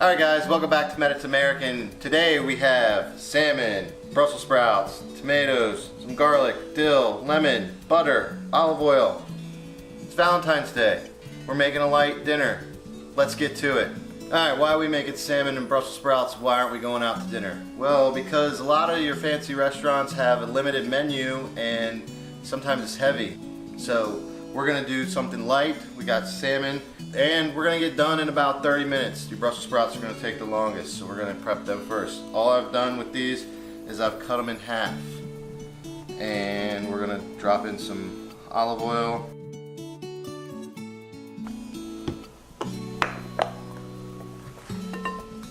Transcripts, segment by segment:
Alright guys, welcome back to Medits American. Today we have salmon, Brussels sprouts, tomatoes, some garlic, dill, lemon, butter, olive oil. It's Valentine's Day. We're making a light dinner. Let's get to it. Alright, why are we making salmon and Brussels sprouts? Why aren't we going out to dinner? Well, because a lot of your fancy restaurants have a limited menu and sometimes it's heavy. So we're going to do something light. We got salmon and we're going to get done in about 30 minutes. Your Brussels sprouts are going to take the longest, so we're going to prep them first. All I've done with these is I've cut them in half. And we're going to drop in some olive oil.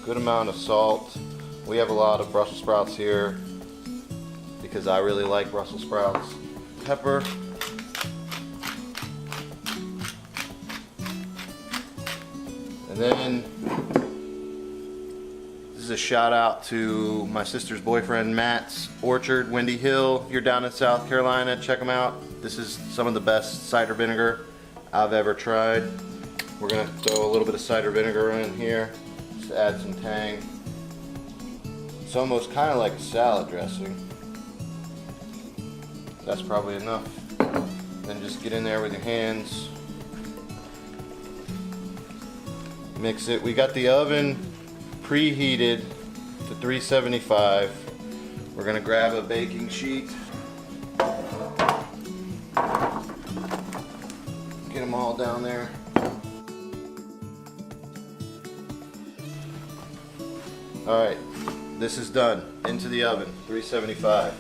Good amount of salt. We have a lot of Brussels sprouts here because I really like Brussels sprouts. Pepper. And then this is a shout out to my sister's boyfriend Matt's Orchard, Windy Hill. If you're down in South Carolina, check them out. This is some of the best cider vinegar I've ever tried. We're gonna throw a little bit of cider vinegar in here. Just add some tang. It's almost kind of like a salad dressing. That's probably enough. Then just get in there with your hands. Mix it. We got the oven preheated to 375. We're gonna grab a baking sheet. Get them all down there. Alright, this is done. Into the oven, 375.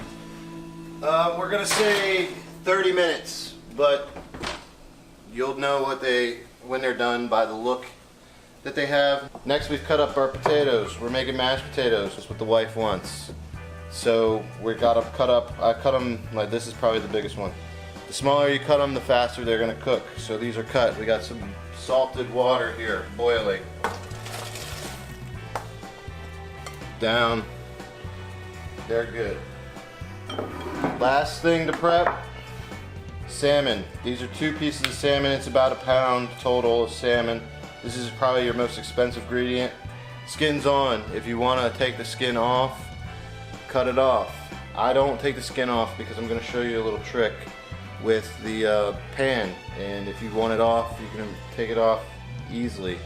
We're gonna say 30 minutes, but you'll know when they're done by the look that they have. Next, we've cut up our potatoes. We're making mashed potatoes. That's what the wife wants. So we got them cut up. I cut them like this is probably the biggest one. The smaller you cut them, the faster they're gonna cook. So these are cut. We got some salted water here, boiling. Down. They're good. Last thing to prep, salmon. These are 2 pieces of salmon. It's about a pound total of salmon. This is probably your most expensive ingredient. Skin's on. If you want to take the skin off, cut it off. I don't take the skin off because I'm going to show you a little trick with the pan. And if you want it off, you can take it off easily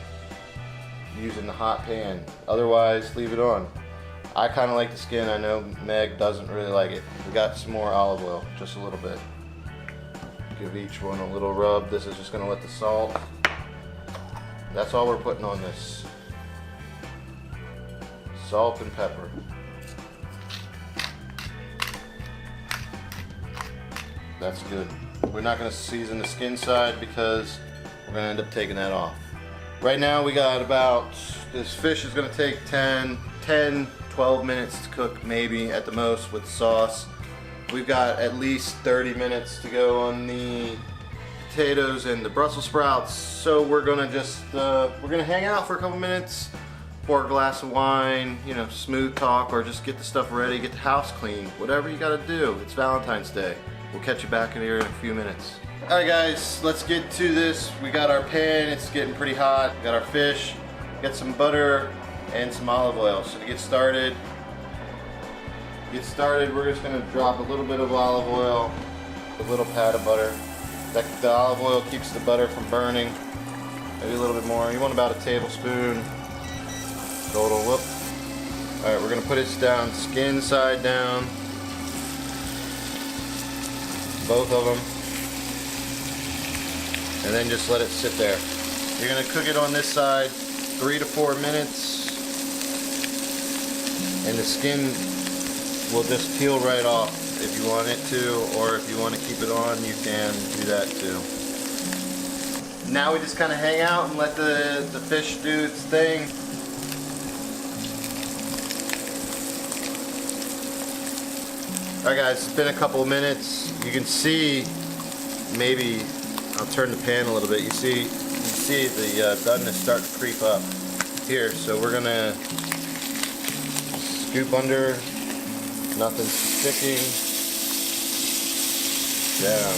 using the hot pan. Otherwise, leave it on. I kind of like the skin. I know Meg doesn't really like it. We got some more olive oil, just a little bit. Give each one a little rub. This is just going to let the salt. That's all we're putting on this. Salt and pepper. That's good. We're not going to season the skin side because we're going to end up taking that off. Right now we got about, this fish is going to take 10, 12 minutes to cook maybe at the most with sauce. We've got at least 30 minutes to go on the potatoes and the Brussels sprouts, so we're gonna just we're gonna hang out for a couple minutes, pour a glass of wine, you know, smooth talk, or just get the stuff ready, get the house clean, whatever you gotta do. It's Valentine's Day. We'll catch you back in here in a few minutes. Alright guys, let's get to this. We got our pan, it's getting pretty hot. We got our fish, got some butter and some olive oil. So to get started, we're just gonna drop a little bit of olive oil, a little pat of butter. The olive oil keeps the butter from burning. Maybe a little bit more. You want about a tablespoon total. Whoop. Alright, we're going to put it down skin side down. Both of them. And then just let it sit there. You're going to cook it on this side 3 to 4 minutes. And the skin will just peel right off. If you want it to, or if you want to keep it on, you can do that too. Now we just kind of hang out and let the fish do its thing. Alright guys, it's been a couple of minutes. You can see, maybe, I'll turn the pan a little bit. You can see the doneness start to creep up here. So we're gonna scoop under. Nothing's sticking. Down.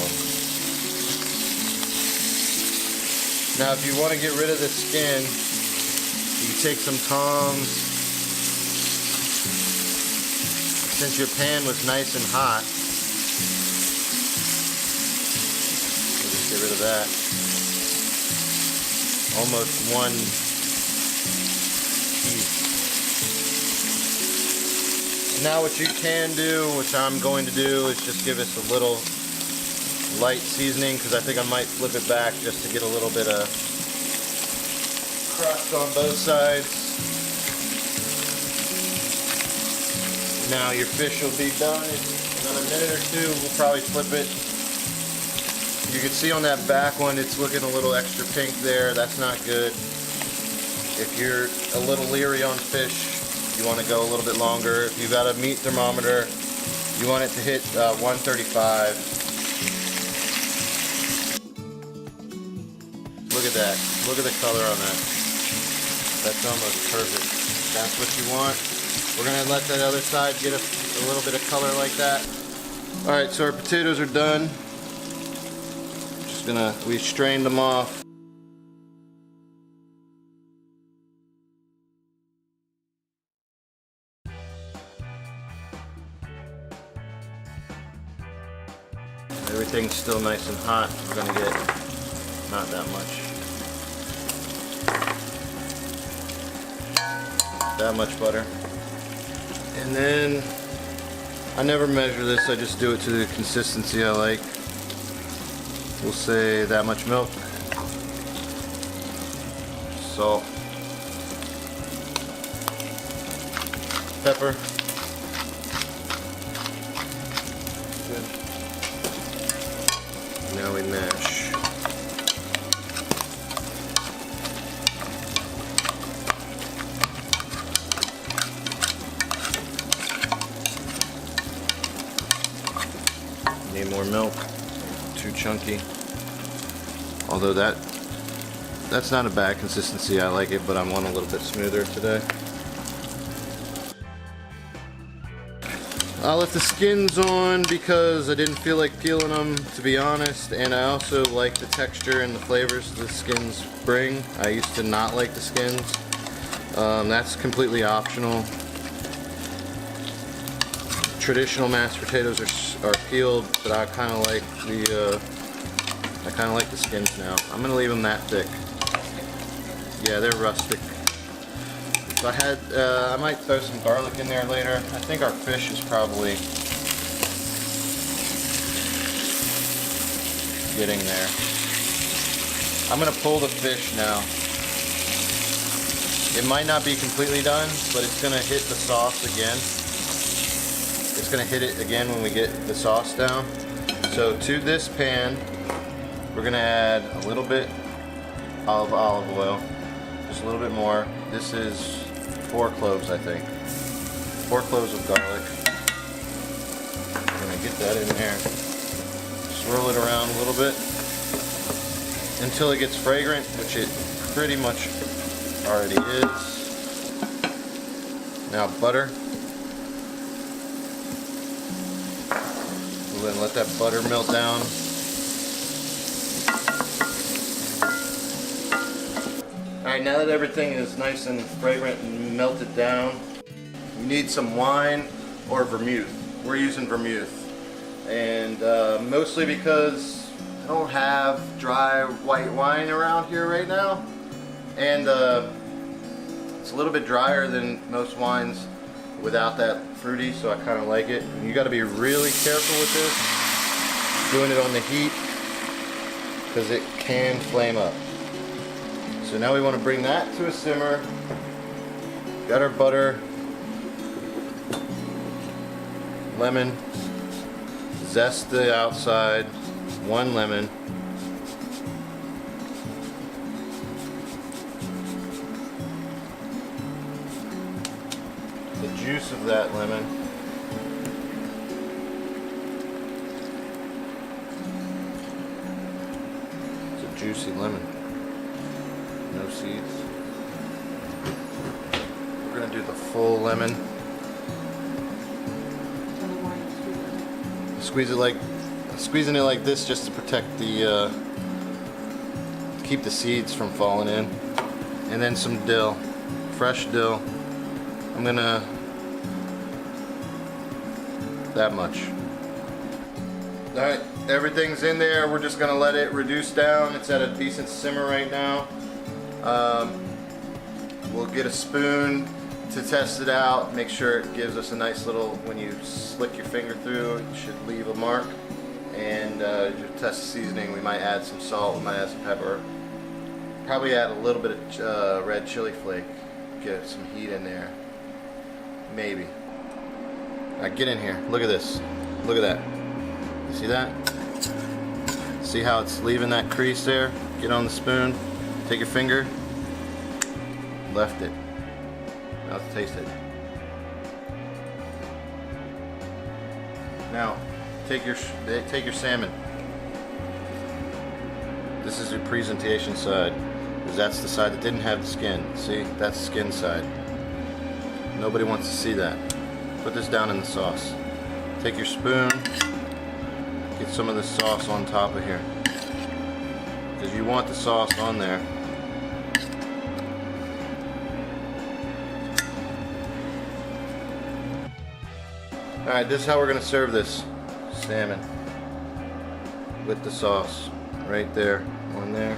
Now if you want to get rid of the skin, you take some tongs. Since your pan was nice and hot, we'll just get rid of that. Almost one piece. Now what you can do, which I'm going to do, is just give us a little light seasoning, because I think I might flip it back just to get a little bit of crust on both sides. Now your fish will be done in another minute or two. We'll probably flip it. You can see on that back one it's looking a little extra pink there. That's not good. If you're a little leery on fish, you want to go a little bit longer. If you've got a meat thermometer, you want it to hit 135. Look at that. Look at the color on that. That's almost perfect. That's what you want. We're going to let that other side get a little bit of color like that. Alright, so our potatoes are done. We strained them off. Everything's still nice and hot. We're going to get not that much. That much butter. And then I never measure this, I just do it to the consistency I like. We'll say that much milk, salt, pepper. Good. Now we mash. Need more milk. Too chunky. Although that's not a bad consistency, I like it, but I want a little bit smoother today. I left the skins on because I didn't feel like peeling them, to be honest, and I also like the texture and the flavors the skins bring. I used to not like the skins. That's completely optional. Traditional mashed potatoes are peeled, but I kind of like the skins now. I'm gonna leave them that thick. Yeah, they're rustic. If I had, I might throw some garlic in there later. I think our fish is probably getting there. I'm gonna pull the fish now. It might not be completely done, but it's gonna hit the sauce again. It's gonna hit it again when we get the sauce down. So to this pan, we're gonna add a little bit of olive oil, just a little bit more. This is 4 cloves, I think. 4 cloves of garlic. I'm gonna get that in there. Swirl it around a little bit until it gets fragrant, which it pretty much already is. Now butter. We're gonna let that butter melt down. Alright, now that everything is nice and fragrant and melted down, you need some wine or vermouth. We're using vermouth. And mostly because I don't have dry white wine around here right now. And it's a little bit drier than most wines without that fruity, so I kind of like it. And you got to be really careful with this, doing it on the heat, because it can flame up. So now we want to bring that to a simmer. Got our butter, lemon, zest the outside, 1 lemon. The juice of that lemon. It's a juicy lemon. No seeds. We're gonna do the full lemon. Squeezing it like this just to protect the, keep the seeds from falling in. And then some dill, fresh dill. I'm gonna, that much. Alright, everything's in there. We're just gonna let it reduce down. It's at a decent simmer right now. We'll get a spoon to test it out. Make sure it gives us a nice little, when you slick your finger through, it should leave a mark. And you test the seasoning. We might add some salt, we might add some pepper. Probably add a little bit of red chili flake. Get some heat in there. Maybe. Alright, get in here. Look at this. Look at that. You see that? See how it's leaving that crease there? Get on the spoon. Take your finger. Left it. Now let's taste it. Now, take your salmon. This is your presentation side, because that's the side that didn't have the skin. See, that's the skin side. Nobody wants to see that. Put this down in the sauce. Take your spoon. Get some of the sauce on top of here, because you want the sauce on there. Alright, this is how we're going to serve this salmon with the sauce. Right there, on there.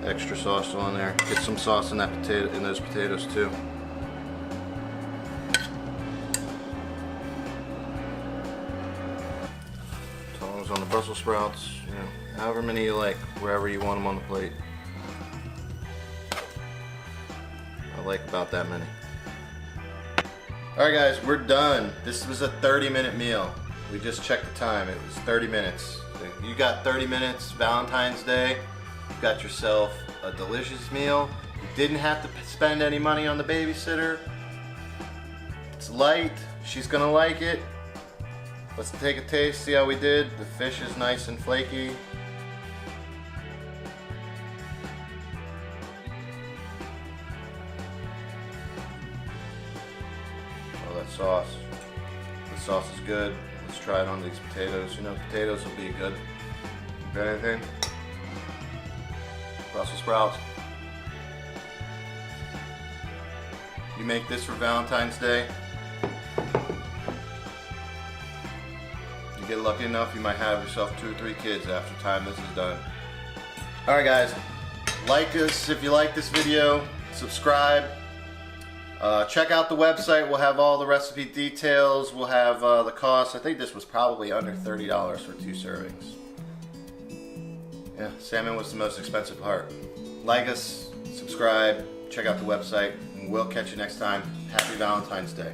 Extra sauce on there. Get some sauce in that potato, in those potatoes too. Tongs on the Brussels sprouts, you know, however many you like, wherever you want them on the plate. I like about that many. Alright guys, we're done. This was a 30-minute meal. We just checked the time. It was 30 minutes. You got 30 minutes, Valentine's Day. You got yourself a delicious meal. You didn't have to spend any money on the babysitter. It's light. She's gonna like it. Let's take a taste, see how we did. The fish is nice and flaky. Oh, that sauce. The sauce is good. Let's try it on these potatoes. You know, potatoes will be good. Got anything? Brussels sprouts. You make this for Valentine's Day. You get lucky enough, you might have yourself 2 or 3 kids after time this is done. Alright guys, like us if you like this video, subscribe. Check out the website. We'll have all the recipe details. We'll have the cost. I think this was probably under $30 for 2 servings. Yeah, salmon was the most expensive part. Like us, subscribe, check out the website, and we'll catch you next time. Happy Valentine's Day.